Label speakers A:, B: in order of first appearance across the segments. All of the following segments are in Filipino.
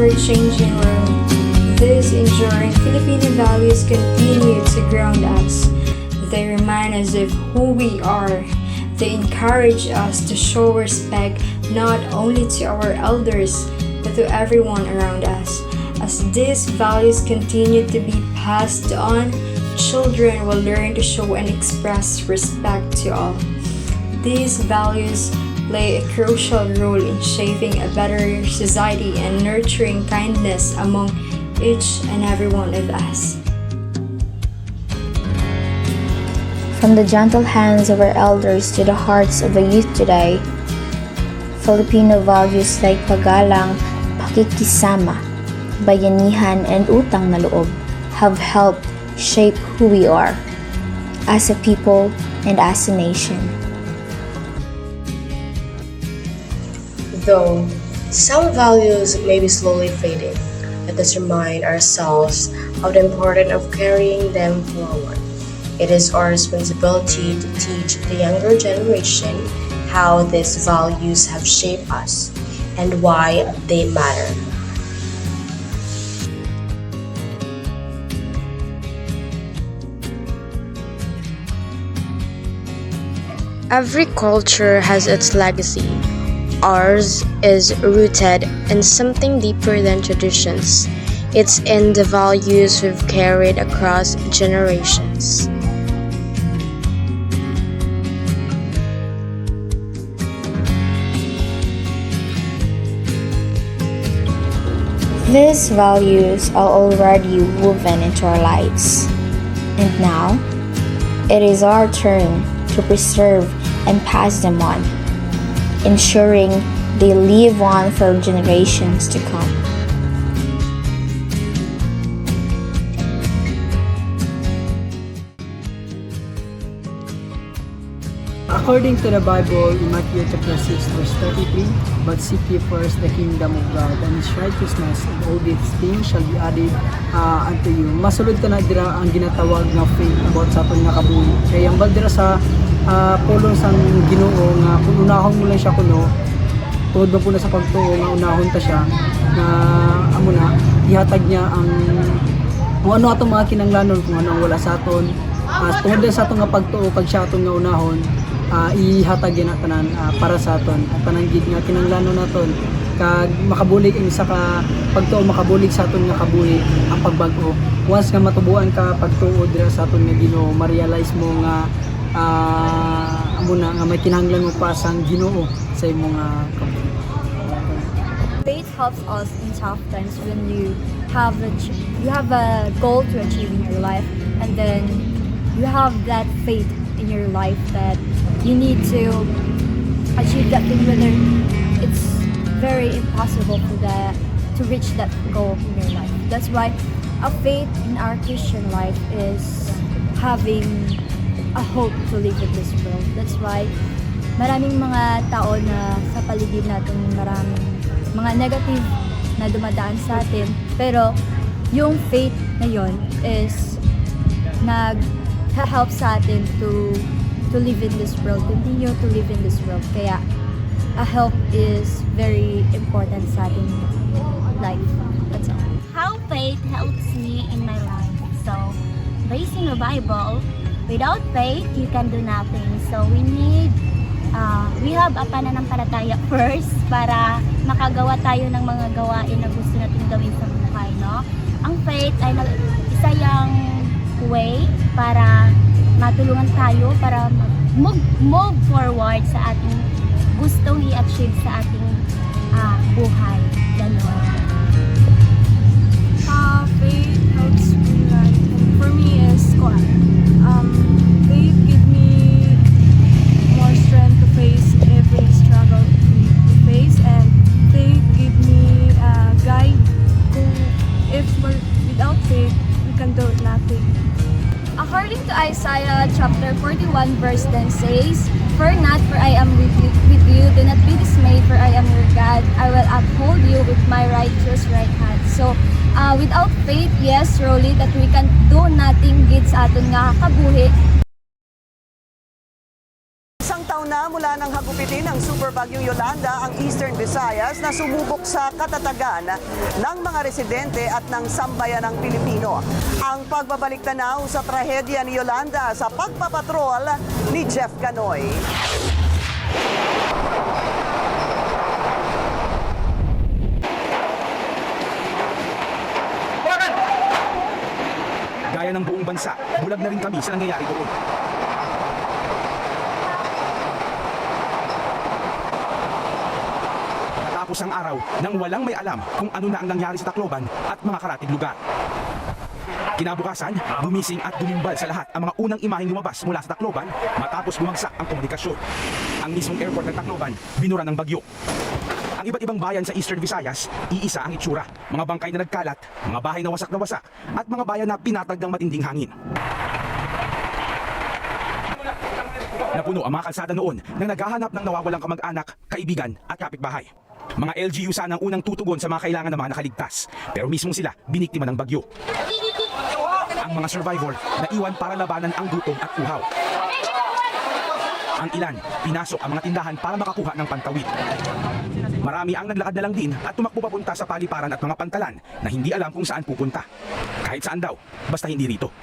A: ever-changing world, these enduring Filipino values continue to ground us. They remind us of who we are. They encourage us to show respect not only to our elders, but to everyone around us. As these values continue to be passed on, children will learn to show and express respect to all. These values play a crucial role in shaping a better society and nurturing kindness among each and every one of us.
B: From the gentle hands of our elders to the hearts of the youth today, Filipino values like paggalang, pakikisama, bayanihan, and utang na loob have helped shape who we are as a people and as a nation.
C: Though some values may be slowly fading, let us remind ourselves of the importance of carrying them forward. It is our responsibility to teach the younger generation how these values have shaped us and why they matter. Every culture has its legacy. Ours is rooted in something deeper than traditions. It's in the values we've carried across generations.
B: These values are already woven into our lives. And now, it is our turn to preserve and pass them on, ensuring they live on for generations to come.
D: According to the Bible, in Matthew chapter 6, verse 33, "But seek ye first the kingdom of God and His righteousness, and all these things shall be added unto you." Masulod ka na dira ang ginatawag nga faith about sa aton nga kabuhi. Kaya ang dira sa pulong sang Ginoo nga kung unahon mo lang siya kuno, tuod ba po na sa pagtuo nga unahon ta siya na amo na ihatag niya ang kung ano atong mga kinanglanon, kung ano ang wala sa aton. Tungod sa aton nga pagtuo kag siya aton nga unahon, ihatag yan tanan para sa aton at tanang gid nga kinanglanon naton kag makabulig ang isa ka pagtuo, makabulig sa aton nga kabuhi ang pagbag-o. Once nga matubuan ka pagtuo dira sa aton nga Ginoo, ma-realize mo nga amo na nga may kinahanglan mo pa sang Ginoo sa imong kabuhi.
A: Faith helps us in tough times when you have a goal to achieve in your life, and then you have that faith in your life that you need to achieve that thing, whether it's very impossible to reach that goal in your life. That's why a faith in our Christian life is having a hope to live in this world. That's why maraming mga tao na sa paligid natin, maraming mga negative na dumadaan sa atin, pero yung faith na yon is nag-help sa atin to live in this world, continue to live in this world. Kaya a help is very important sa ating life. That's all.
E: How faith helps me in my life. So, based in the Bible, without faith, you can do nothing. So, we have a pananampalataya first para makagawa tayo ng mga gawain na gusto natin gawin sa buhay, no? Ang faith ay isa yung way para matulungan tayo para move forward sa ating gustong i-achieve sa ating buhay. Ganon.
F: Faith helps me, like, for me is faith give me more strength to face every struggle we face, and faith give me a guide who, if without faith, we can do nothing.
A: According to Isaiah chapter 41 verse 10 says, "Fear not, for I am with you. Do not be dismayed, for I am your God. I will uphold you with my righteous right hand." So, without faith, yes, truly, that we can do nothing gid sa aton nga kabuhi.
G: Isang taon na Nagpamula ng hagupitin ng Super Bagyong Yolanda ang Eastern Visayas na sumubok sa katatagan ng mga residente at ng sambayanang Pilipino. Ang pagbabalik tanaw sa trahedya ni Yolanda sa pagpapatrol ni Jeff Ganoy.
H: Gaya ng buong bansa, bulag na rin kami sa nangyayari doon. Natapos ang araw nang walang may alam kung ano na ang nangyari sa Tacloban at mga karatig lugar. Kinabukasan, gumising at dumimbal sa lahat ang mga unang imaheng lumabas mula sa Tacloban matapos bumagsak ang komunikasyon. Ang mismong airport ng Tacloban, binura ng bagyo. Ang iba't ibang bayan sa Eastern Visayas, iisa ang itsura. Mga bangkay na nagkalat, mga bahay na wasak, at mga bayan na pinatag ng matinding hangin. Napuno ang mga kalsada noon nang naghahanap ng nawawalang kamag-anak, kaibigan at kapitbahay. Mga LGU sanang unang tutugon sa mga kailangan ng mga nakaligtas, pero mismong sila biniktima ng bagyo. Ang mga survivor naiwan para labanan ang gutom at uhaw. Ang ilan, pinasok ang mga tindahan para makakuha ng pantawid. Marami ang naglakad na lang din at tumakbo papunta sa paliparan at mga pantalan na hindi alam kung saan pupunta. Kahit saan daw, basta hindi rito.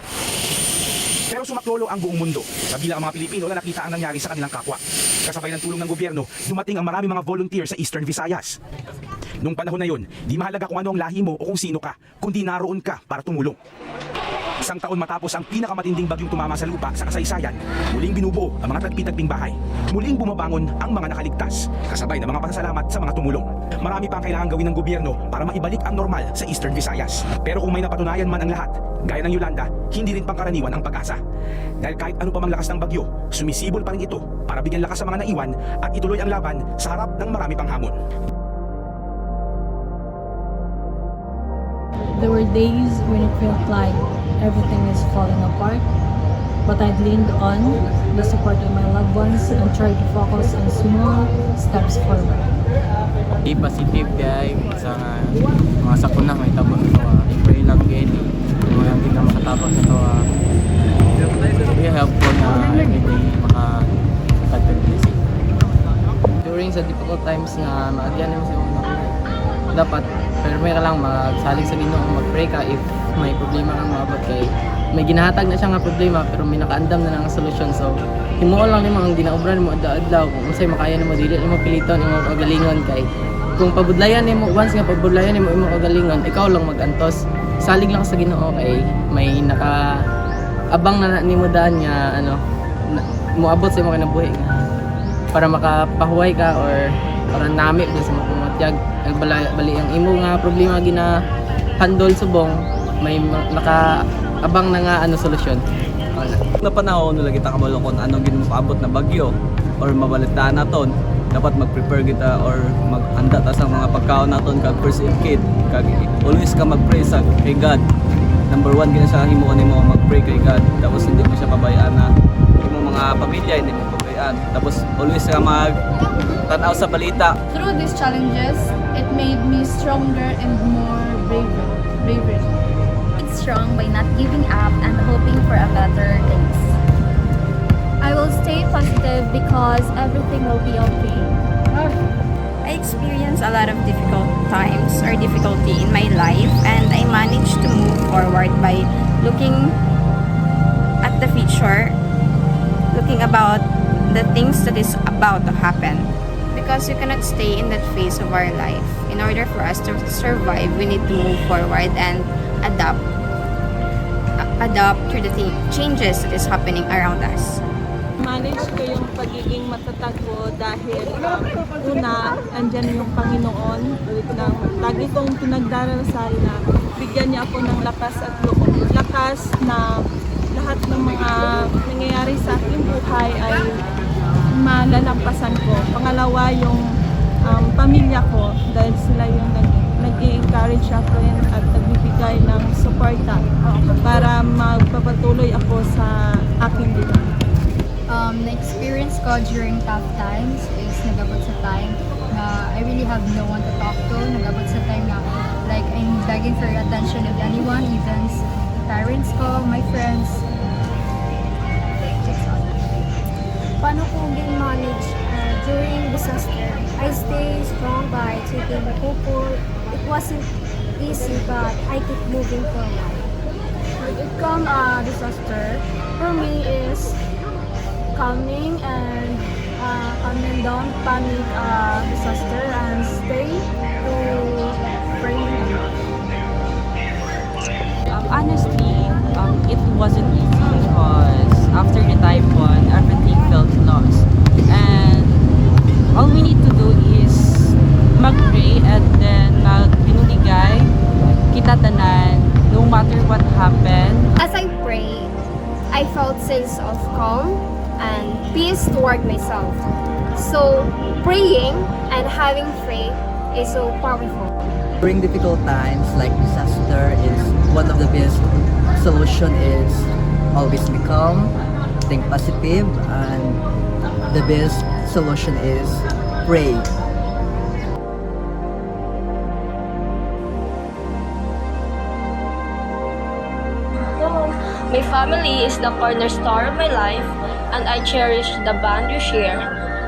H: Pero sumaklolo ang buong mundo, kabilang ang mga Pilipino na nakita ang nangyari sa kanilang kapwa. Kasabay ng tulong ng gobyerno, dumating ang marami mga volunteer sa Eastern Visayas. Nung panahon na yun, di mahalaga kung ano ang lahi mo o kung sino ka, kundi naroon ka para tumulong. Isang taon matapos ang pinakamatinding bagyong tumama sa lupa sa kasaysayan, muling binubuo ang mga tagpi-tagping bahay. Muling bumabangon ang mga nakaligtas, kasabay ng mga pasasalamat sa mga tumulong. Marami pa ang kailangan gawin ng gobyerno para maibalik ang normal sa Eastern Visayas. Pero kung may napatunayan man ang lahat, gaya ng Yolanda, hindi rin pangkaraniwan ang pag-asa. Dahil kahit ano pa mang lakas ng bagyo, sumisibol pa rin ito para bigyan lakas sa mga naiwan at ituloy ang laban sa harap ng marami pang hamon.
I: There were days when it felt like everything is falling apart, but I'd leaned on the support of my loved ones and tried to focus on small steps forward.
J: Be positive guys sa mga sakuna may tapos ito i-pray lang din mga hindi na makatapos ito be helpful na everyday makakatagbilisi. During sa difficult times nga maagyan naman sa una dapat pero may ka lang magsalig sa Ginoo mag-pray ka if may problema kang maabot kay may ginahatag na siya nga problema pero may nakaandam na ng solusyon so himuon lang nimo ang ginaobran mo adlaw kung unsay makaya nimo dili nimo piliton imong kagalingon kay kung pabudlayan nimo once nga pabudlayan nimo imong kagalingon ikaw lang magantos salig lang sa Ginoo kay may naka abang na nimo daan nga moabot sa imong kinabuhi nga para makapahuway ka or para nami din sa mga matiyag bali ang imo nga problema gina handle subong may nakaabang na nga solusyon.
K: Na panahon nila kita kabalo kung anong ginpaabot na bagyo or mabalitaan naton dapat mag-prepare kita or maghanda ta sa mga pagkaon naton kag first aid kit kag always ka mag-pray sa kay God. Number 1 gina sa himuon nimo mag-pray kay God tapos hindi mo siya pabayaan na imong mga pamilya hindi mo pabayaan tapos always ka mag-tanaw sa balita.
F: Through these challenges, it made me stronger and more braver.
A: Strong by not giving up and hoping for a better days. I will stay positive because everything will be okay.
L: I experienced a lot of difficult times or difficulty in my life and I managed to move forward by looking at the future, looking about the things that is about to happen. Because we cannot stay in that phase of our life. In order for us to survive, we need to move forward and adapt to the changes that is happening around us.
F: Manage ko yung pagiging matatag ko dahil una, andyan yung Panginoon. Lagi kong pinagdarasal na bigyan niya ako ng lakas at loob. Lakas na lahat ng mga nangyayari sa aking buhay ay malalampasan ko. Pangalawa, yung pamilya ko dahil sila yung nag-i-encourage ako at nagbibigay ng suporta para magpapatuloy ako sa aking buhay.
A: Na-experience ko during tough times is nagabot sa time na I really have no one to talk to. Nagabot sa time na like I'm begging for attention of anyone, even parents ko, my friends. paano ko manage during disaster? I stay strong by taking people. It wasn't easy, but I keep moving forward. When it comes a disaster, for me is calming and calming down panic disaster and stay to pray.
M: Honestly, it wasn't easy because after the typhoon, everything felt lost. And all we need to do is mag-pray and then mag-binigay, kita tanan, no matter what happened.
A: As I pray, I felt sense of calm and peace toward myself. So praying and having faith is so powerful.
N: During difficult times like disaster is one of the best solution is always be calm, think positive, and the best solution is pray.
O: My family is the cornerstone of my life, and I cherish the bond we share.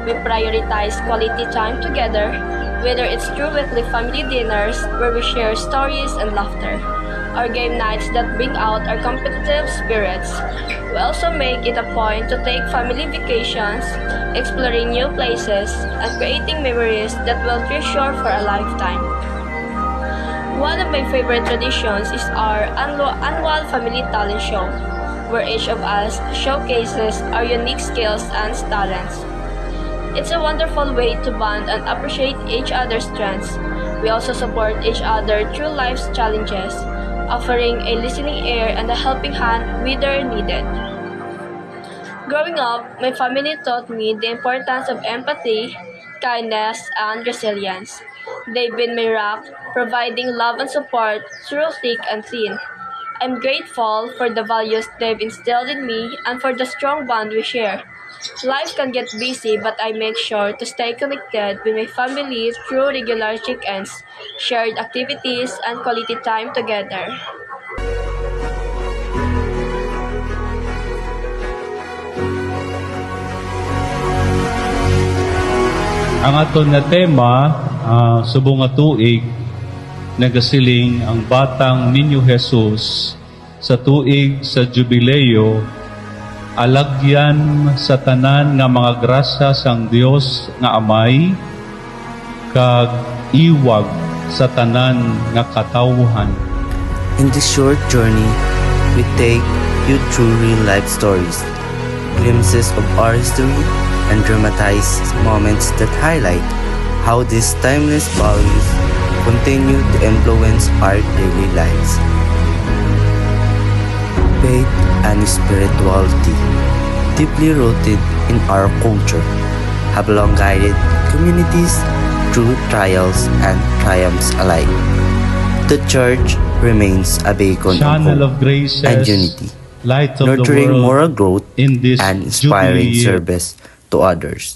O: We prioritize quality time together, whether it's through weekly family dinners where we share stories and laughter, or game nights that bring out our competitive spirits. We also make it a point to take family vacations, exploring new places, and creating memories that will treasure for a lifetime. One of my favorite traditions is our annual family talent show, where each of us showcases our unique skills and talents. It's a wonderful way to bond and appreciate each other's strengths. We also support each other through life's challenges, offering a listening ear and a helping hand where needed. Growing up, my family taught me the importance of empathy, kindness, and resilience. They've been my rock, providing love and support through thick and thin. I'm grateful for the values they've instilled in me and for the strong bond we share. Life can get busy, but I make sure to stay connected with my family through regular check-ins, shared activities, and quality time together.
P: Ang aton na tema, subong nga tuig, nagasiling ang batang Niño Jesus sa tuig sa Jubileo, alagyan sa tanan nga mga grasya sang Dios nga Amay, kag iwag sa tanan nga katawhan.
Q: In this short journey, we take you through real-life stories, glimpses of our history, and dramatized moments that highlight how these timeless values continue to influence our daily lives. Faith and spirituality, deeply rooted in our culture, have long guided communities through trials and triumphs alike. The Church remains a beacon of hope and unity,
P: light of
Q: nurturing
P: the world
Q: moral growth
P: in this
Q: and inspiring
P: Jubilee year.
Q: service to others.